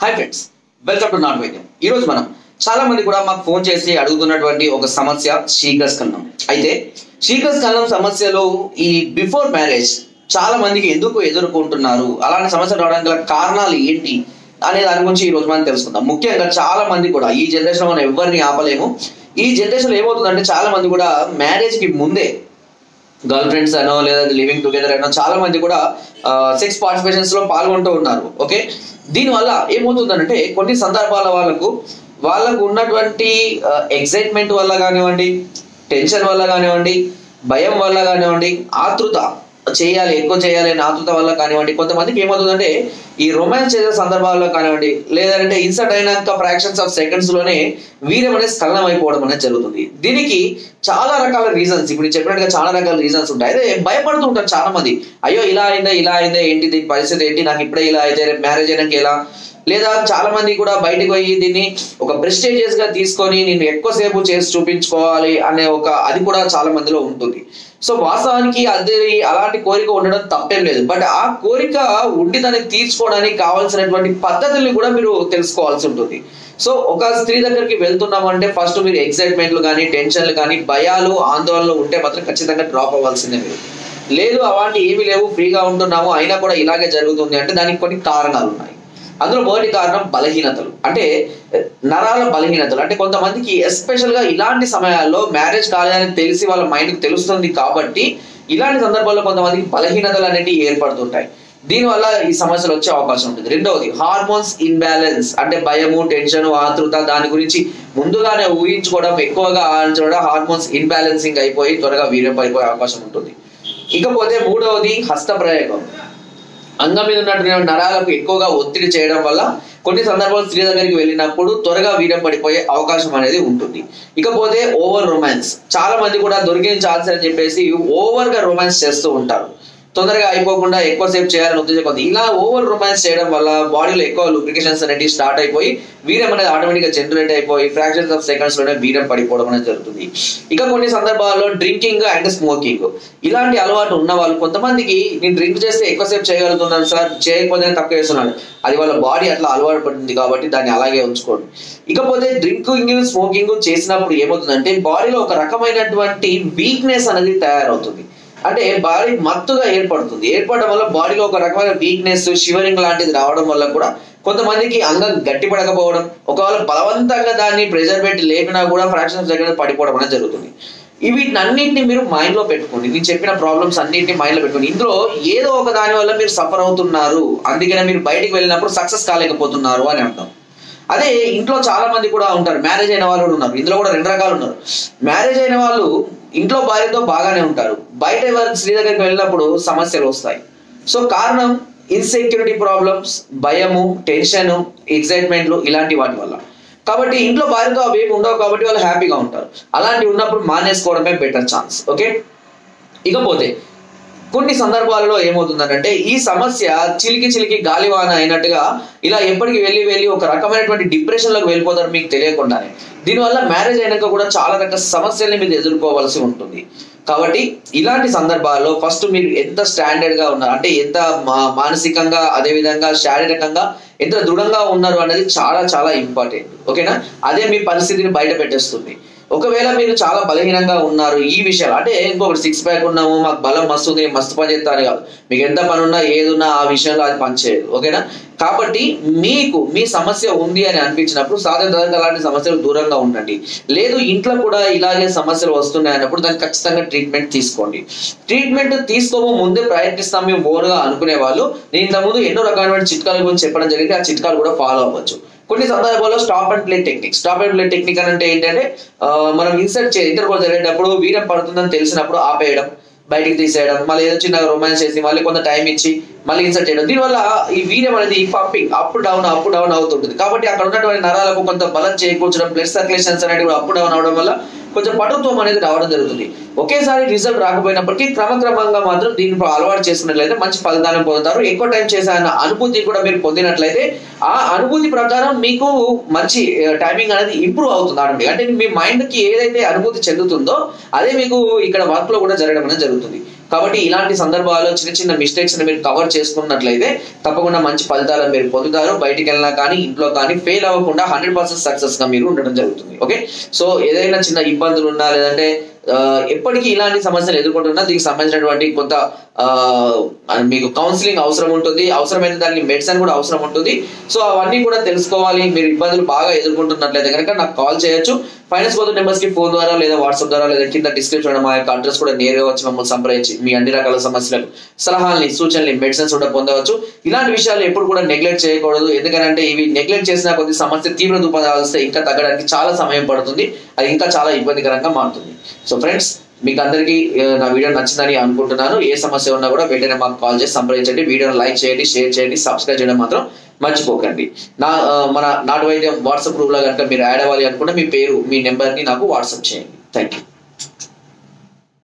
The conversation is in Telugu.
Hi friends, welcome to not వైద్యం. ఈరోజు మనం చాలా మంది కూడా మాకు ఫోన్ చేసి అడుగుతున్నటువంటి ఒక సమస్య శీఘ్రస్ఖలనం. అయితే శీఘ్రస్ఖలనం సమస్యలో ఈ బిఫోర్ మ్యారేజ్ చాలా మందికి ఎందుకు ఎదుర్కొంటున్నారు, అలాంటి సమస్యలు రావడానికి గల కారణాలు ఏంటి అనే దాని గురించి ఈ రోజు మనం తెలుసుకుందాం. ముఖ్యంగా చాలా మంది కూడా ఈ జనరేషన్ మనం ఎవరిని ఆపలేము. ఈ జనరేషన్ ఏమవుతుందంటే చాలా మంది కూడా మ్యారేజ్ కి ముందే గర్ల్ ఫ్రెండ్స్ అనో లేదా లివింగ్ టుగెదర్ అనో చాలా మంది కూడా సెక్స్ పార్టిసిపేషన్స్ లో పాల్గొంటూ ఉన్నారు. ఓకే, దీనివల్ల ఏమవుతుందంటే కొన్ని సందర్భాల వాళ్ళకు ఉన్నటువంటి ఎక్సైట్మెంట్ వల్ల కానివ్వండి, టెన్షన్ వల్ల కానివ్వండి, భయం వల్ల కానివ్వండి, ఆతృత ఎక్కువ చేయాలి అనే ఆతృత వల్ల కానివ్వండి, కొంతమందికి ఏమవుతుందంటే ఈ రొమాన్స్ చేసే సందర్భాల్లో కానివ్వండి, లేదంటే ఇన్సర్ట్ అయినాక ఫ్రాక్షన్స్ ఆఫ్ సెకండ్స్ లోనే వీర్యం అనేది స్ఖలనం అయిపోవడం అనేది జరుగుతుంది. దీనికి చాలా రకాల రీజన్స్, ఇప్పుడు నేను చెప్పినట్టుగా చాలా రకాల రీజన్స్ ఉంటాయి. అయితే భయపడుతూ ఉంటారు చాలా మంది, అయ్యో ఇలా అయిందే ఏంటి, దీని పరిస్థితి ఏంటి, నాకు ఇప్పుడే ఇలా అయితే మ్యారేజ్ అయినాక ఎలా, లేదా చాలా మంది కూడా బయటకు పోయి దీన్ని ఒక ప్రెస్టేజియస్ గా తీసుకొని నేను ఎక్కువసేపు చేసి చూపించుకోవాలి అనే అది కూడా చాలా మందిలో ఉంటుంది. సో వాస్తవానికి అలాంటి కోరిక ఉండడం తప్పేం లేదు. బట్ ఆ కోరిక ఉండి దాన్ని తీర్చుకోవడానికి కావాల్సినటువంటి పద్ధతుల్ని కూడా మీరు తెలుసుకోవాల్సి ఉంటుంది. సో ఒక స్త్రీ దగ్గరికి వెళ్తున్నామంటే ఫస్ట్ మీరు ఎక్సైట్మెంట్లు కానీ, టెన్షన్లు కానీ, భయాలు, ఆందోళనలు ఉంటే మాత్రం ఖచ్చితంగా డ్రాప్ అవ్వాల్సిందే. మీరు లేదు అలాంటి ఏమీ లేవు, ఫ్రీగా ఉంటున్నాము, అయినా కూడా ఇలాగే జరుగుతుంది అంటే దానికి కొన్ని కారణాలు ఉన్నాయి. అందులో మొదటి కారణం బలహీనతలు, అంటే నరాల బలహీనతలు. అంటే కొంతమందికి ఎస్పెషల్ గా ఇలాంటి సమయాల్లో మ్యారేజ్ కాలేదని తెలిసి వాళ్ళ మైండ్కి తెలుస్తుంది కాబట్టి ఇలాంటి సందర్భాల్లో కొంతమందికి బలహీనతలు అనేవి ఏర్పడుతుంటాయి. దీనివల్ల ఈ సమస్యలు వచ్చే అవకాశం ఉంటుంది. రెండవది హార్మోన్స్ ఇన్బ్యాలెన్స్, అంటే భయము, టెన్షన్, ఆతృత, దాని గురించి ముందుగానే ఊహించుకోవడం, ఎక్కువగా ఆలోచించడం, హార్మోన్స్ ఇన్బ్యాలెన్సింగ్ అయిపోయి త్వరగా వీర్యం పడిపోయే అవకాశం ఉంటుంది. ఇకపోతే మూడవది హస్తప్రయోగం. అంగం మీద ఉన్నటువంటి నరాలకు ఎక్కువగా ఒత్తిడి చేయడం వల్ల కొన్ని సందర్భాలు స్త్రీ దగ్గరికి వెళ్ళినప్పుడు త్వరగా వీర్యం పడిపోయే అవకాశం అనేది ఉంటుంది. ఇకపోతే ఓవర్ రొమాన్స్, చాలా మంది కూడా దొరికిన ఛాన్స్ అని చెప్పేసి ఓవర్ గా రొమాన్స్ చేస్తూ ఉంటారు. తొందరగా అయిపోకుండా ఎక్కువసేపు చేయాలని ఉద్దేశం కొద్ది ఇలా ఓవర్ రొమాన్స్ చేయడం వల్ల బాడీలో ఎక్కువ లూబ్రికేషన్స్ అనేవి స్టార్ట్ అయిపోయి వీర్యం అనేది ఆటోమేటిక్ గా జనరేట్ అయిపోయి ఫ్రాక్షన్స్ ఆఫ్ సెకండ్స్ లోనే వీర్యం పడిపోవడం అనేది జరుగుతుంది. ఇక కొన్ని సందర్భాల్లో డ్రింకింగ్ అండ్ స్మోకింగ్, ఇలాంటి అలవాటు ఉన్న వాళ్ళు, కొంతమందికి నేను డ్రింక్ చేస్తే ఎక్కువసేపు చేయగలుగుతున్నాను సార్, చేయకపోతే తక్కువ చేస్తున్నాను, అది వాళ్ళ బాడీ అట్లా అలవాటు పడుతుంది కాబట్టి దాన్ని అలాగే ఉంచుకోండి. ఇకపోతే డ్రింకింగ్, స్మోకింగ్ చేసినప్పుడు ఏమవుతుందంటే బాడీలో ఒక రకమైనటువంటి వీక్నెస్ అనేది తయారవుతుంది. అంటే బాడీ మత్తుగా ఏర్పడడం వల్ల బాడీలో ఒక రకమైన వీక్నెస్, షివరింగ్ లాంటిది రావడం వల్ల కూడా కొంతమందికి అంగం గట్టిపడకపోవడం, ఒకవేళ బలవంతంగా దాన్ని ప్రెజర్ పెట్టి లేపినా కూడా ఫ్రాక్షన్ ఆఫ్ సెకండ్ పడిపోవడం అనేది జరుగుతుంది. వీటినన్నింటినీ మీరు మైండ్ లో పెట్టుకోండి. నేను చెప్పిన ప్రాబ్లమ్స్ అన్నింటినీ మైండ్ లో పెట్టుకోండి. ఇందులో ఏదో ఒక దాని వల్ల మీరు సఫర్ అవుతున్నారు, అందుకనే మీరు బయటికి వెళ్ళినప్పుడు సక్సెస్ కాలేకపోతున్నారు అని అర్థం. అదే ఇంట్లో చాలా మంది కూడా ఉంటారు, మ్యారేజ్ అయిన వాళ్ళు కూడా ఉన్నారు. ఇందులో కూడా రెండు రకాలు ఉన్నారు. మ్యారేజ్ అయిన వాళ్ళు ఇంట్లో భార్యతో బాగానే ఉంటారు, బయట స్త్రీ దగ్గరికి వెళ్ళినప్పుడు సమస్యలు వస్తాయి. సో కారణం ఇన్సెక్యూరిటీ ప్రాబ్లమ్స్, భయము, టెన్షన్, ఎక్సైట్మెంట్లు, ఇలాంటి వాటి వల్ల. కాబట్టి ఇంట్లో భార్యతో అవి ఏమి ఉండవు కాబట్టి వాళ్ళు హ్యాపీగా ఉంటారు. అలాంటి ఉన్నప్పుడు మానేసుకోవడమే బెటర్ ఛాన్స్. ఓకే, ఇకపోతే కొన్ని సందర్భాలలో ఏమవుతుందంటే ఈ సమస్య చిలికి గాలివాన అయినట్టుగా ఇలా ఎప్పటికి వెళ్ళి ఒక రకమైనటువంటి డిప్రెషన్ లోకి వెళ్ళిపోతారు మీకు తెలియకుండానే. దీనివల్ల మ్యారేజ్ అయినాక కూడా చాలా రకాల సమస్యల్ని మీరు ఎదుర్కోవాల్సి ఉంటుంది. కాబట్టి ఇలాంటి సందర్భాల్లో ఫస్ట్ మీరు ఎంత స్టాండర్డ్ గా ఉన్నారు, అంటే ఎంత మానసికంగా, అదే విధంగా శారీరకంగా ఎంత దృఢంగా ఉన్నారు అనేది చాలా చాలా ఇంపార్టెంట్. ఓకేనా, అదే మీ పరిస్థితిని బయట పెట్టేస్తుంది. ఒకవేళ మీరు చాలా బలహీనంగా ఉన్నారు ఈ విషయాలు, అంటే ఇంకొకటి 6 ప్యాక్ ఉన్నాము, మాకు బలం మస్తుంది, మస్తు పని చేస్తాను కాదు, మీకు ఎంత పని ఉన్నా ఏదున్నా ఆ విషయంలో అది పనిచేయదు. ఓకేనా, కాబట్టి మీ సమస్య ఉంది అని అనిపించినప్పుడు సాధారణంగా అలాంటి సమస్యలు దూరంగా ఉండండి. లేదు ఇంట్లో కూడా ఇలాగే సమస్యలు వస్తున్నాయి అన్నప్పుడు దానికి ఖచ్చితంగా ట్రీట్మెంట్ తీసుకోండి. ట్రీట్మెంట్ తీసుకోము ముందే ప్రయత్నిస్తాం మేము మోరుగా అనుకునే వాళ్ళు, నేను ఇంతకుముందు ఎన్నో రకాలైన చిట్కాల గురించి చెప్పడం జరిగింది, ఆ చిట్కాలు కూడా ఫాలో అవ్వచ్చు. కొన్ని సందర్భాల్లో స్టాప్ అండ్ ప్లే టెక్నిక్ అంటే ఏంటంటే మనం ఇంటర్కోర్స్ జరిగేటప్పుడు వీర్యం పడుతుందని తెలిసినప్పుడు ఆపేయడం, బయటికి తీసేయడం, మళ్ళీ ఏదో చిన్న రొమాన్స్ చేసి మళ్ళీ కొంత టైం ఇచ్చి మళ్ళీ ఇన్సర్ట్ చేయడం. దీనివల్ల ఈ వీర్యం అనేది పంపింగ్ అప్ డౌన్ అవుతుంటుంది. కాబట్టి అక్కడ ఉన్నటువంటి నరాలకు కొంత బలం చేకూర్చడం, బ్లడ్ సర్క్యులేషన్స్ అనేది కూడా అప్ డౌన్ అవడం వల్ల కొంచెం పటుత్వం అనేది రావడం జరుగుతుంది. ఒకేసారి రిజల్ట్ రాకపోయినప్పటికీ క్రమక్రమంగా మాత్రం దీన్ని అలవాటు చేసుకున్నట్లయితే మంచి ఫలితాన్ని పొందుతారు. ఎక్కువ టైం చేశారన్న అనుభూతి కూడా మీరు పొందినట్లయితే ఆ అనుభూతి ప్రకారం మీకు మంచి టైమింగ్ అనేది ఇంప్రూవ్ అవుతుంది అండి. అంటే మీ మైండ్ కి ఏదైతే అనుభూతి చెందుతుందో అదే మీకు ఇక్కడ వర్క్ లో కూడా జరగడం అనేది జరుగుతుంది. కాబట్టి ఇలాంటి సందర్భాల్లో చిన్న చిన్న మిస్టేక్స్ ని మీరు కవర్ చేసుకున్నట్లయితే తప్పకుండా మంచి ఫలితాలను మీరు పొందుతారు. బయటికి వెళ్ళినా కానీ ఇంట్లో కానీ ఫెయిల్ అవ్వకుండా 100% సక్సెస్ గా మీరు ఉండడం జరుగుతుంది. ఓకే, సో ఏదైనా చిన్న ఇబ్బందులు ఉన్నా లేదంటే ఎప్పటికీ ఇలాంటి సమస్యలు ఎదుర్కొంటున్నా దీనికి సంబంధించినటువంటి కొంత మీకు కౌన్సిలింగ్ అవసరం ఉంటుంది, అవసరమైన దానికి మెడిసిన్ కూడా అవసరం ఉంటుంది. సో అవన్నీ కూడా తెలుసుకోవాలి. మీరు ఇబ్బందులు బాగా ఎదుర్కొంటున్నట్లయితే కనుక నాకు కాల్ చేయొచ్చు. ఫైనాన్స్ పోతున్న నెంబర్స్ కి ఫోన్ ద్వారా లేదా వాట్సాప్ ద్వారా లేదా కింద డిస్క్రిప్షన్ మా యొక్క అడ్రస్ కూడా నేరుగా వచ్చి మమ్మల్ని సంప్రదించి మీ అన్ని రకాల సమస్యలకు సలహాలని సూచనలు మెడిసిన్స్ కూడా పొందవచ్చు. ఇలాంటి విషయాలు ఎప్పుడు కూడా నెగ్లెక్ట్ చేయకూడదు. ఎందుకంటే ఇవి నెగ్లెక్ట్ చేసిన కొద్ది సమస్య తీవ్ర రూపాల్స్తే ఇంకా తగ్గడానికి చాలా సమయం పడుతుంది, అది ఇంకా చాలా ఇబ్బందికరంగా మారుతుంది. సో ఫ్రెండ్స్, మీకు అందరికీ నా వీడియో నచ్చిందని అనుకుంటున్నాను. ఏ సమస్య ఉన్నా కూడా వెంటనే మాకు కాల్ చేసి సంప్రదించండి. వీడియోని లైక్ చేయండి, షేర్ చేయండి, సబ్స్క్రైబ్ చేయడం మాత్రం మర్చిపోకండి. మన నాటు వైద్యం వాట్సాప్ గ్రూప్ లో కనుక మీరు యాడ్ అవ్వాలి అనుకుంటే మీ పేరు మీ నెంబర్ని నాకు వాట్సాప్ చేయండి. Thank you.